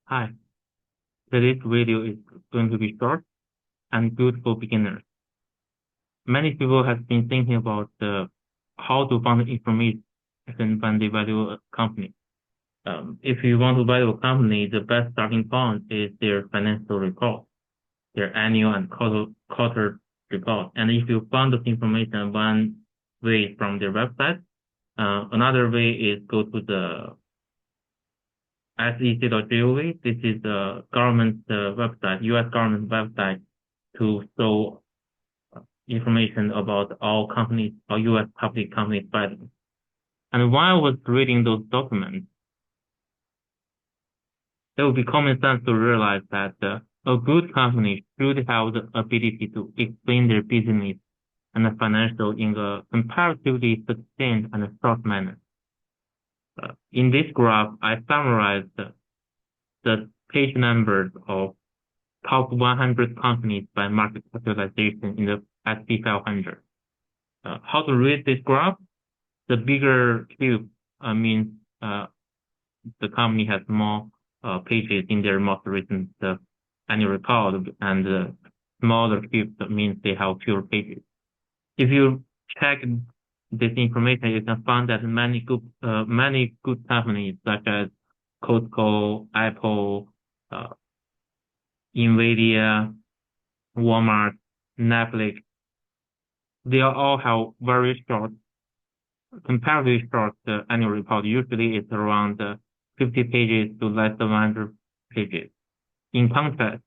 Hi, today's video is going to be short and good for beginners. Many people have been thinking about how to find information when they value a company. If you want to value a company, the best starting point is their financial report, their annual and quarter report. And if you found this information one way from their website, another way is go to the sec.gov. This is the government website, U.S. government website, to show information about all companies, all U.S. public companies filing. And while I was reading those documents, it would be common sense to realize that a good company should have the ability to explain their business and the financial in a comparatively succinct and short manner. In this graph, I summarized the page numbers of top 100 companies by market capitalization in the S&P 500. How to read this graph? The bigger cube means the company has more pages in their most recent annual report, and the smaller cube means they have fewer pages. If you check this information, you can find that many good companies such as Costco, Apple, Nvidia, Walmart, Netflix, they all have very short, comparatively short annual report. Usually it's around 50 pages to less than 100 pages. In contrast,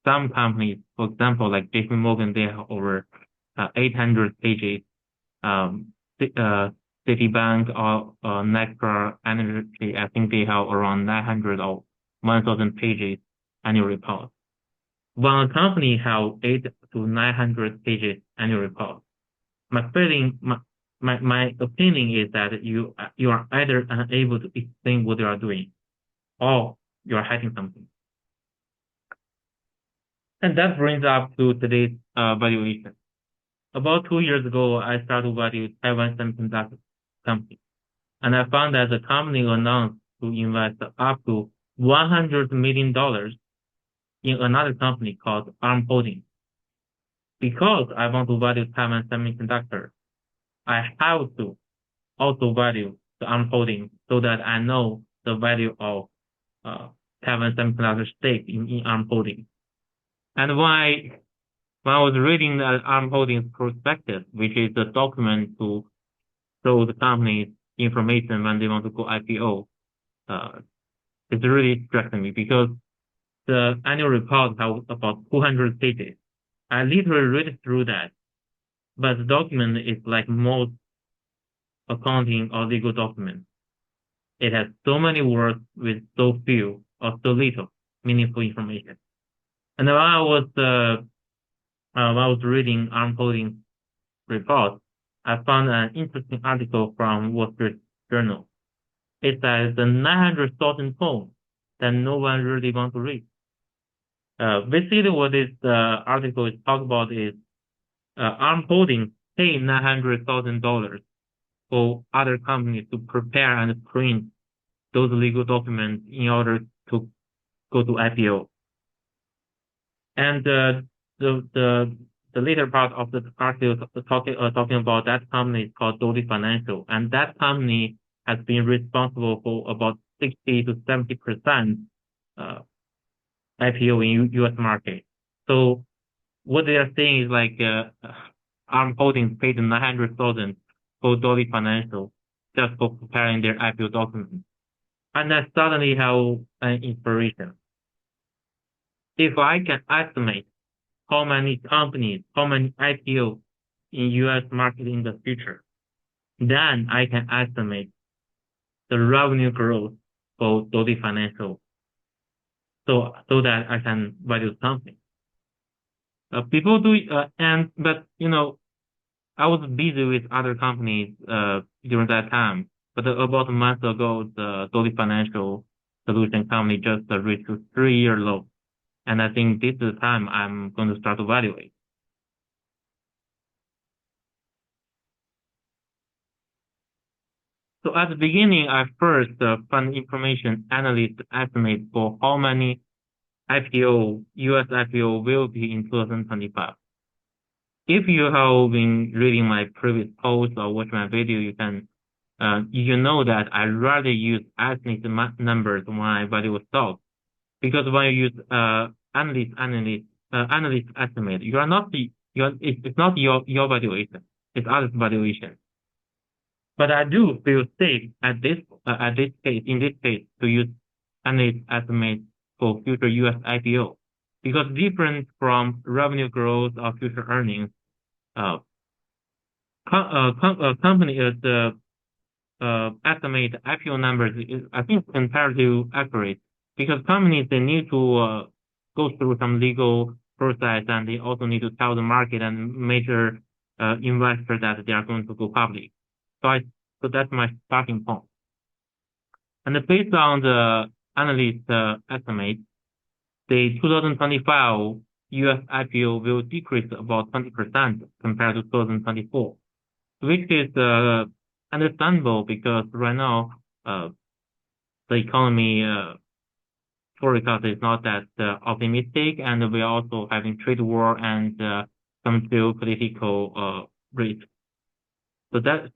some companies, for example, like JP Morgan, they have over 800 pages. Citibank or Nectar Energy, I think they have around 900 or 1,000 pages annual report. When a company have 8 to 900 pages annual report, my opinion is that you are either unable to explain what you are doing, or you are hiding something. And that brings up to today's valuation. About 2 years ago, I started to value Taiwan Semiconductor Company, and I found that the company announced to invest up to $100 million in another company called ARM Holdings. Because I want to value Taiwan Semiconductor, I have to also value the ARM Holdings so that I know the value of Taiwan Semiconductor stake in ARM Holdings. And when I was reading the ARM Holdings prospectus, which is the document to show the company's information when they want to go IPO, it's really stressing me because the annual report has about 200 pages. I literally read through that, but the document is like most accounting or legal documents. It has so many words with so few or so little meaningful information. And while I was reading ARM Holdings report, I found an interesting article from Wall Street Journal. It says the 900,000 poems that no one really wants to read. Basically, what this article is talking about is ARM Holdings pay $900,000 for other companies to prepare and print those legal documents in order to go to IPO. And the later part of the article talking about that company is called Dolly Financial, and that company has been responsible for about 60 to 70% IPO in U.S. market. So what they are saying is like ARM Holdings paid 900,000 for Dolly Financial just for preparing their IPO documents. And I suddenly have an inspiration. If I can estimate how many companies, how many IPO in U.S. market in the future, then I can estimate the revenue growth for Dolly Financial, so that I can value something. People do, but I was busy with other companies during that time. But about a month ago, the Dolly Financial Solution company just reached a 3-year low. And I think this is the time I'm going to start to evaluate. So at the beginning, I first found information analyst estimate for how many US IPO will be in 2025. If you have been reading my previous posts or watch my video, you know that I rather use estimated numbers when I value a stock, because when you use analyst estimate, you are not it's not your valuation, it's others valuation. But I do feel safe in this case to use analyst estimate for future US IPO, because different from revenue growth or future earnings, uh, company the estimate IPO numbers is, I think, comparatively accurate, because companies, they need to go through some legal process, and they also need to tell the market and major investors that they are going to go public. So that's my starting point. And based on the analyst estimate, the 2025 US IPO will decrease about 20% compared to 2024, which is understandable, because right now the economy forecast is not that optimistic, and we are also having trade war and some geopolitical risk. So the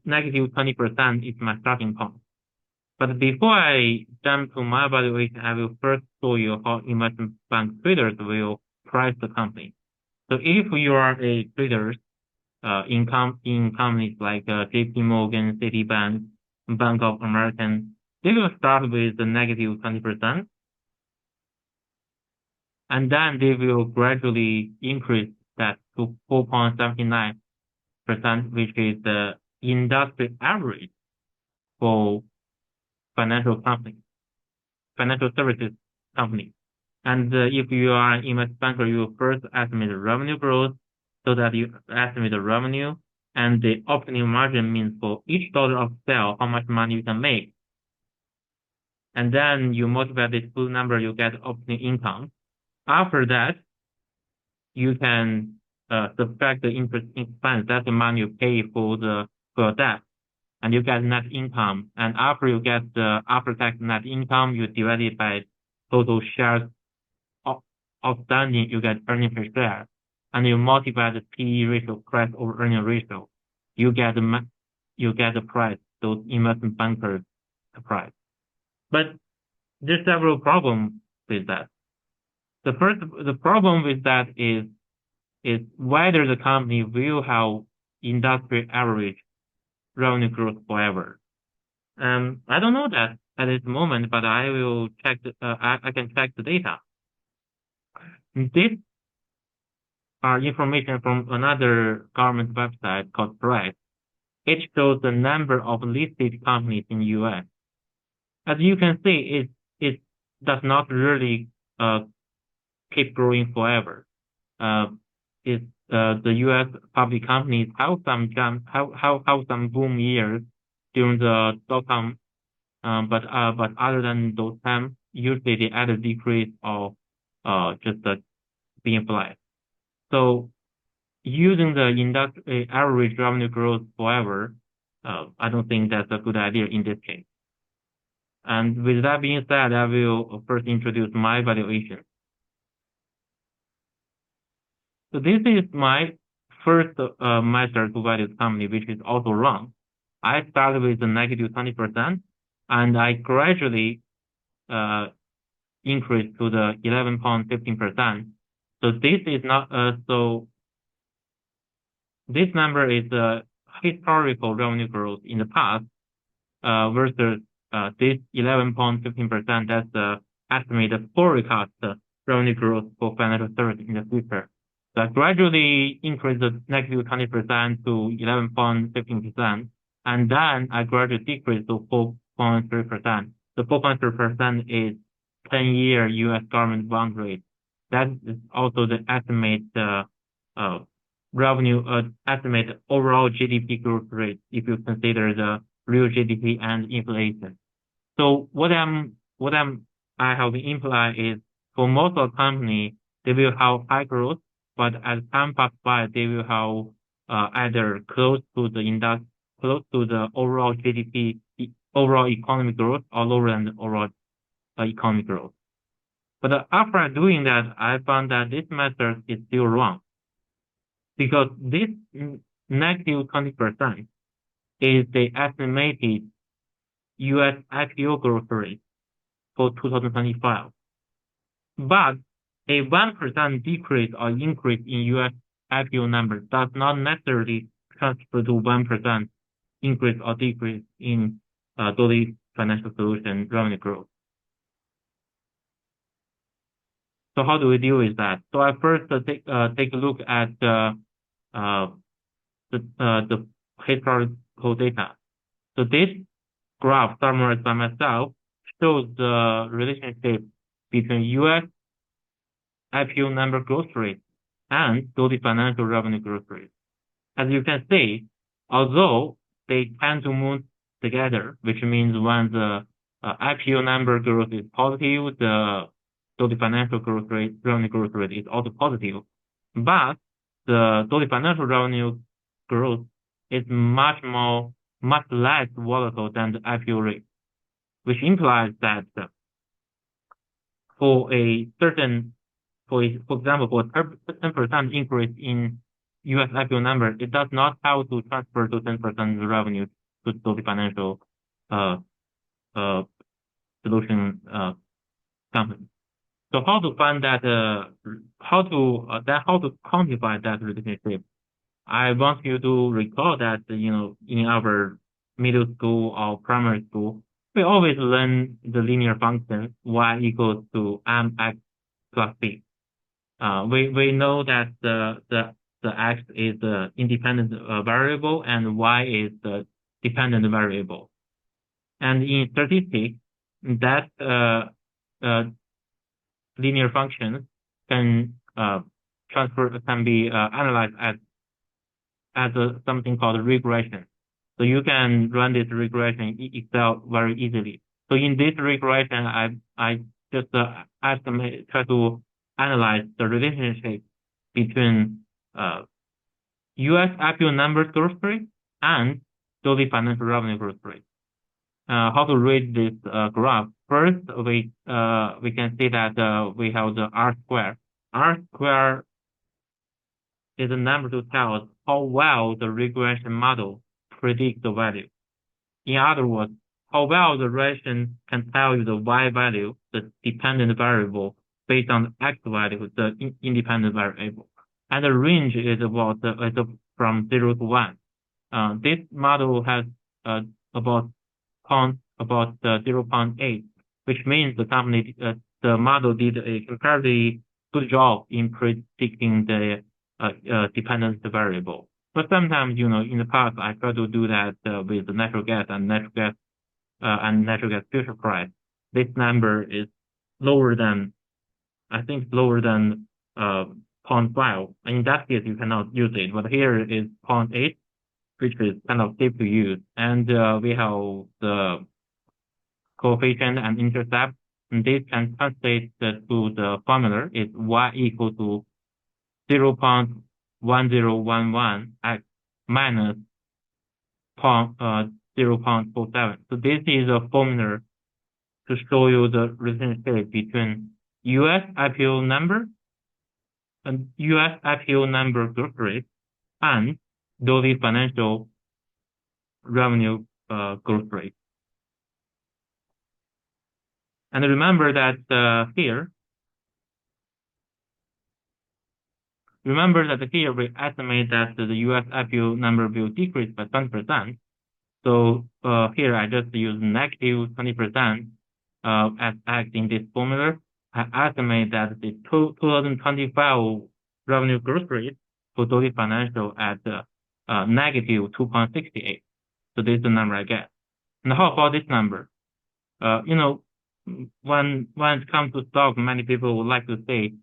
negative 20% is my starting point. But before I jump to my evaluation, I will first show you how investment bank traders will price the company. So if you are a trader in companies like JP Morgan, Citibank, Bank of America, they will start with the negative 20%, and then they will gradually increase that to 4.79%, which is the industry average for financial services companies. And if you are an investment banker, you will first estimate the revenue growth, so that you estimate the revenue, and the operating margin means for each dollar of sale, how much money you can make. And then you multiply this two number, you get operating income. After that, you can subtract the interest expense. That's the money you pay for your debt, and you get net income. And after you get the after-tax net income, you divide it by total shares outstanding, you get earnings per share, and you multiply the PE ratio, price over earning ratio. You get the price, those investment bankers price. But there's several problems with that. The problem with that is whether the company will have industry average revenue growth forever. I don't know that at this moment, but I will check. I can check the data. This are information from another government website called Price. It shows the number of listed companies in U.S. As you can see, it does not really keep growing forever. The U.S. public companies have some boom years during the dot-com, but other than those times, usually they either decrease or just being flat. So using the industry average revenue growth forever, I don't think that's a good idea in this case. And with that being said, I will first introduce my valuation. So this is my first method to value the company, which is also wrong. I started with the negative 20%, and I gradually increased to the 11.15%. So this is not this number is historical revenue growth in the past versus this 11.15%. That's the estimated forecast revenue growth for financial services in the future. So I gradually increased the negative 20% to 11.15%, and then I gradually decreased to 4.3%. The 4.3% is 10-year U.S. government bond rate. That is also the estimate estimate overall GDP growth rate if you consider the real GDP and inflation. So what I have implied is, for most of the company, they will have high growth, but as time passes by, they will have either close to close to the overall GDP, overall economic growth, or lower than the overall economic growth. But after doing that, I found that this method is still wrong because this negative 20% is the estimated U.S. IPO growth rate for 2025. But a 1% decrease or increase in U.S. IPO number does not necessarily transfer to 1% increase or decrease in Dolly Financial Solution revenue growth. So how do we deal with that? So I first take a look at the historical data. So this graph summarized by myself shows the relationship between U.S. IPO number growth rate and Dolly Financial revenue growth rate. As you can see, although they tend to move together, which means when the IPO number growth is positive, the Dolly Financial growth rate, revenue growth rate is also positive. But the Dolly Financial revenue growth is much less volatile than the IPO rate, which implies that for example, for a 10% increase in U.S. IPO number, it does not have to transfer to 10% revenue to Dolly Financial solution company. So how to find that? How to quantify that relationship? I want you to recall that in our middle school or primary school, we always learn the linear function y equals to mx plus b. We know that the x is the independent variable and y is the dependent variable. And in statistics, that linear function can be analyzed as something called regression. So you can run this regression in Excel very easily. So in this regression, I just try to analyze the relationship between U.S. IPO numbers growth rate and Dolly Financial revenue growth rate. How to read this graph? First, we can see that we have the R square. R square is a number to tell us how well the regression model predicts the value. In other words, how well the regression can tell you the y value, the dependent variable, based on the x value, the independent variable. And the range is from 0 to 1. This model has about 0.8, which means the model did a fairly good job in predicting the dependent variable. But sometimes, in the past, I try to do that with the natural gas and natural gas future price. This number is lower than 0.5. In that case, you cannot use it. But here it is 0.8, which is kind of safe to use. And we have the coefficient and intercept. And this can translate to the formula is y equal to 0.1011x minus 0.47. So this is a formula to show you the relationship between U.S. IPO number and U.S. IPO number growth rate and Dolly Financial revenue growth rate. And remember that here we estimate that the U.S. IPO number will decrease by 20%. So here I just use negative 20% as x in this formula. I estimate that the 2025 revenue growth rate for Dolly Financial at negative 2.68. So this is the number I get. And how about this number? When it comes to stock, many people would like to say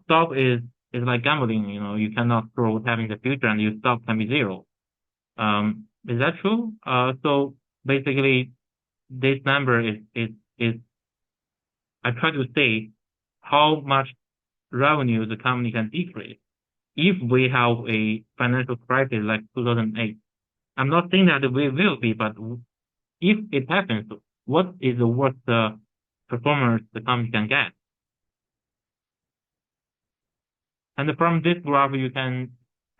stock is like gambling. You cannot throw having the future and your stock can be zero. Is that true? So basically, this number is I try to say how much revenue the company can decrease if we have a financial crisis like 2008. I'm not saying that we will be, but if it happens, what is the worst performance the company can get? And from this graph, you can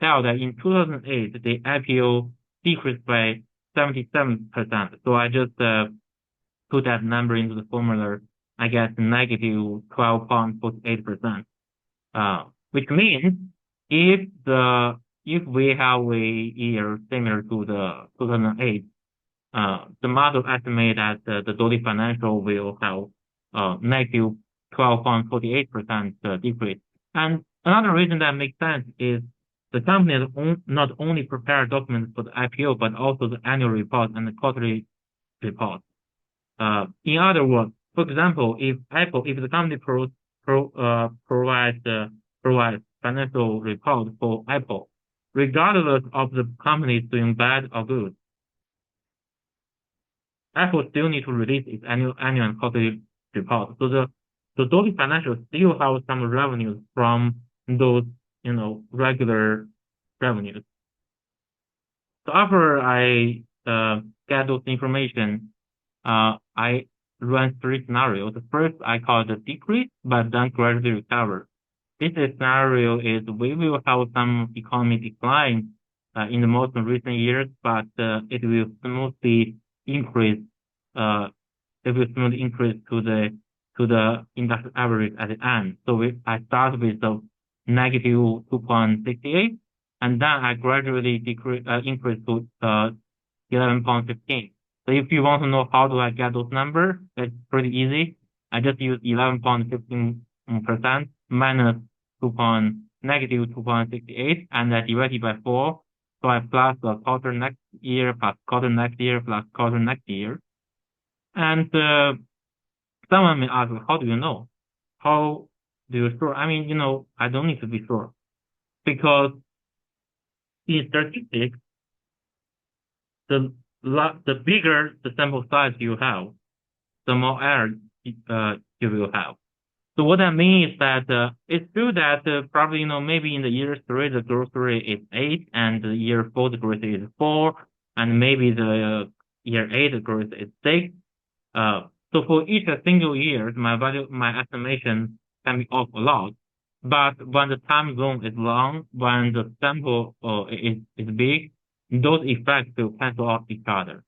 tell that in 2008, the IPO decreased by 77%. So I just put that number into the formula. I get negative 12.48%, which means if we have a year similar to the 2008, the model estimate that the Dolly Financial will have negative 12.48% decrease. And another reason that makes sense is the company has not only prepared documents for the IPO, but also the annual report and the quarterly report. In other words, for example, if the company provides financial report for Apple, regardless of the company is doing bad or good, Apple still need to release its annual and quarterly report. So Dolby Financial still have some revenues from those, regular revenues. So after I get those information, I run three scenarios. The first I call the decrease, but then gradually recover. This scenario is we will have some economic decline in the most recent years, but it will smoothly increase. It will smoothly increase to the industry average at the end. So I start with the negative 2.68, and then I gradually increase to 11.15. So if you want to know how do I get those numbers, it's pretty easy. I just use 11.15% minus negative 2.68, and I divide it by 4. So I plus the quarter next year, plus quarter next year, plus quarter next year. And someone may ask, how do you know? How do you sure? I mean, I don't need to be sure. Because in statistics, the bigger the sample size you have, the more error you will have. So what I mean is that it's true that probably, maybe in the year 3, the growth rate is 8, and the year 4, the growth rate is 4, and maybe the year 8, the growth rate is 6. So for each single year, my estimation can be off a lot. But when the time zone is long, when the sample is big, those effects will cancel off each other.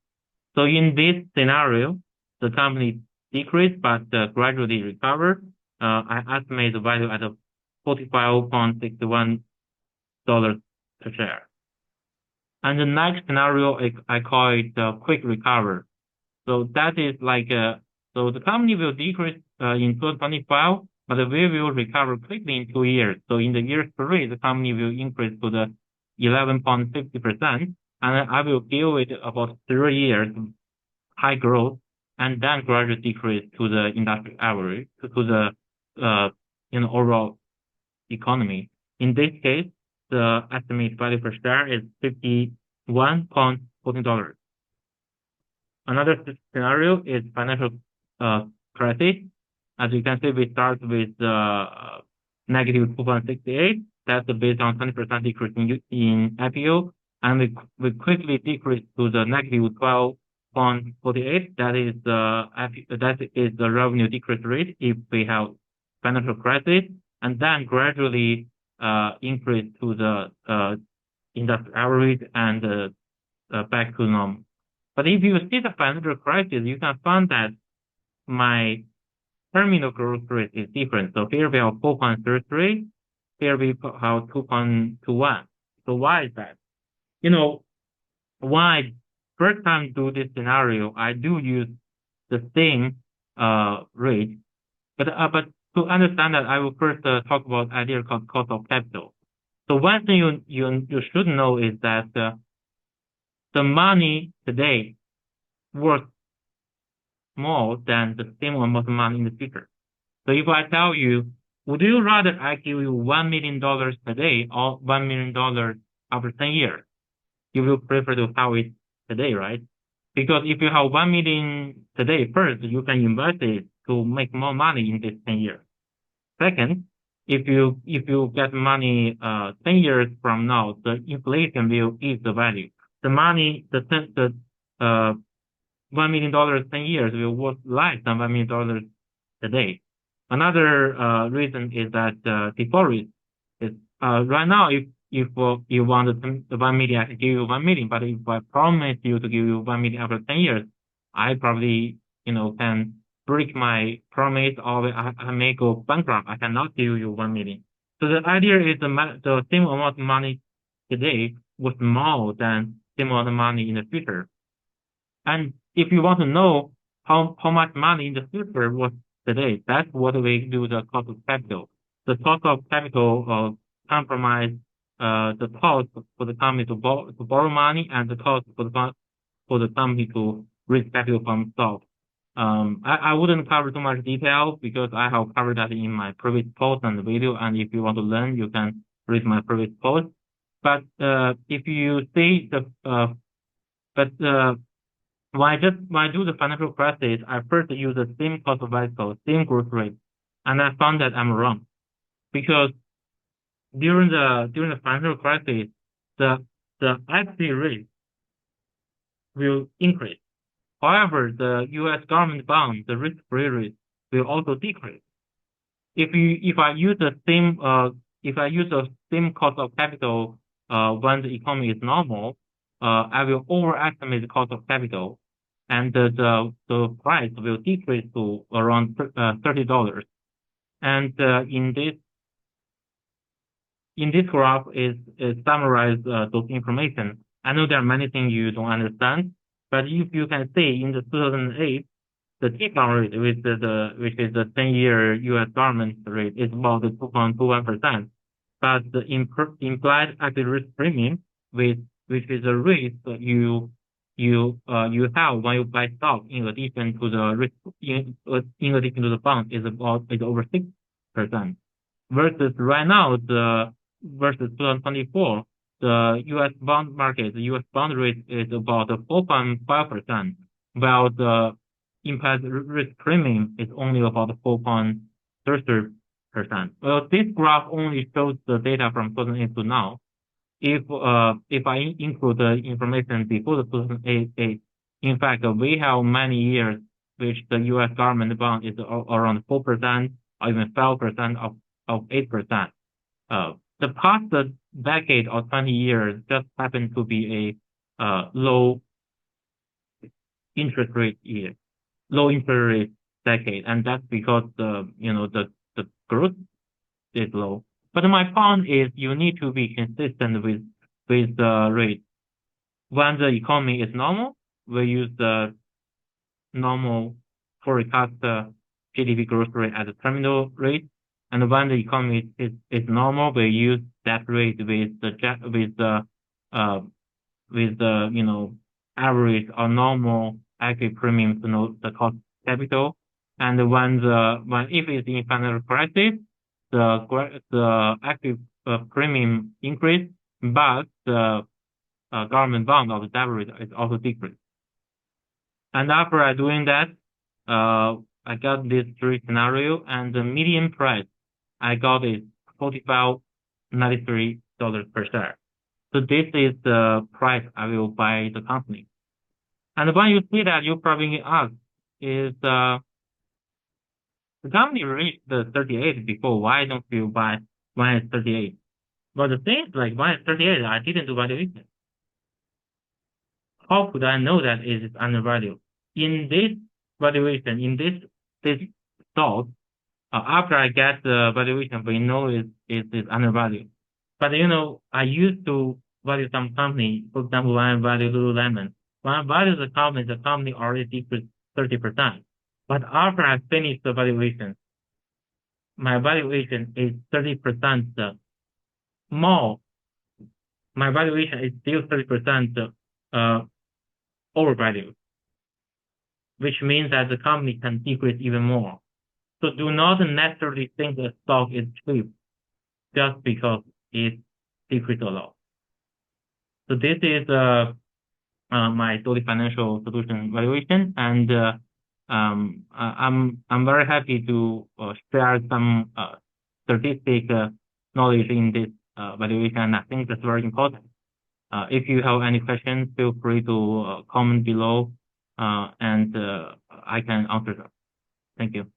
So in this scenario, the company decreased but gradually recovered. I estimate the value at $45.61 per share. And the next scenario, I call it quick recovery. So that is like, so the company will decrease in 2025, but we will recover quickly in 2 years. So in the year 3, the company will increase to the 11.50%, and I will give it about 3 years high growth, and then gradually decrease to the industry average, to the overall economy. In this case, the estimated value per share is $51.14. Another scenario is financial crisis. As you can see, we start with negative 2.68. That's based on 20% decrease in IPO, and we quickly decrease to the negative 12.48. That is the revenue decrease rate if we have financial crisis, and then gradually increase to the industry average and back to normal. But if you see the financial crisis, you can find that my terminal growth rate is different. So here we have 4.33, here we have 2.21. So why is that? Why first time do this scenario, I do use the same rate, but to understand that, I will first talk about idea called cost of capital. So one thing you should know is that the money today worth more than the same amount of money in the future. So if I tell you, would you rather I give you $1 million today or $1 million after 10 years? You will prefer to have it today, right? Because if you have 1 million today first, you can invest it to make more money in this 10 years. Second, if you get money 10 years from now, the inflation will eat the value. the money, the $1 million 10 years will worth less than $1 million today. Another reason is that default risk is right now if you want the 1 million, I can give you 1 million, but if I promise you to give you 1 million after 10 years, I probably can break my promise or I may go bankrupt. I cannot give you 1 million. So the idea is the same amount of money today was more than same amount of money in the future. And if you want to know how much money in the future was today, that's what we do the cost of capital. The cost of capital compromise the cost for the company to borrow money and the cost for the company to raise capital from stock. I wouldn't cover too much detail because I have covered that in my previous post and video. And if you want to learn, you can read my previous post. But if you see but when I do the financial crisis, I first use the same cost of capital, same growth rate, and I found that I'm wrong because during the financial crisis, the equity rate will increase. However, the U.S. government bond, the risk-free rate, will also decrease. If I use the same cost of capital when the economy is normal, I will overestimate the cost of capital, and the price will decrease to around $30. And in this graph is summarize those information. I know there are many things you don't understand, but if you can see in the 2008, the T-bond rate, which is the 10-year U.S. government rate, is about 2.21%. But the implied active risk premium, which is a risk that you have when you buy stock in addition to the risk in addition to the bond, is over 6%. Versus right now, versus 2024, the U.S. bond market, the U.S. bond rate is about 4.5%, while the implied risk premium is only about 4.30%. Well, this graph only shows the data from 2008 to now. If I include the information before the 2008, in fact, we have many years which the U.S. government bond is around 4% or even 5% of 8%. The past decade or 20 years just happened to be a low interest rate year, low interest rate decade, and that's because the growth is low. But my point is you need to be consistent with the rate. When the economy is normal, we use the normal forecast GDP growth rate as a terminal rate. And when the economy is normal, we use that rate with the average or normal active premium to know the cost of capital. And if it's in financial crisis, the active premium increase, but the government bond or the debt rate is also decreased. And after doing that, I got this three scenario, and the median price I got is $45.93 per share. So this is the price I will buy the company. And when you see that, you probably ask, is the company reached the 38 before, why don't you buy when it's 38? But the thing is, like, when it's 38, I didn't do valuation. How could I know that it is undervalued? In this valuation, in this stock, after I get the valuation, we know it is undervalued. But I used to value some company. For example, when I value Lululemon, when I value the company already decreased 30%. But after I finish the valuation, my valuation is 30% more. My valuation is still 30% overvalued, which means that the company can decrease even more. So do not necessarily think the stock is cheap just because it decreased a lot. So this is my daily financial solution valuation, and I'm very happy to share some statistic knowledge in this valuation, and I think that's very important. If you have any questions, feel free to comment below, and I can answer them. Thank you.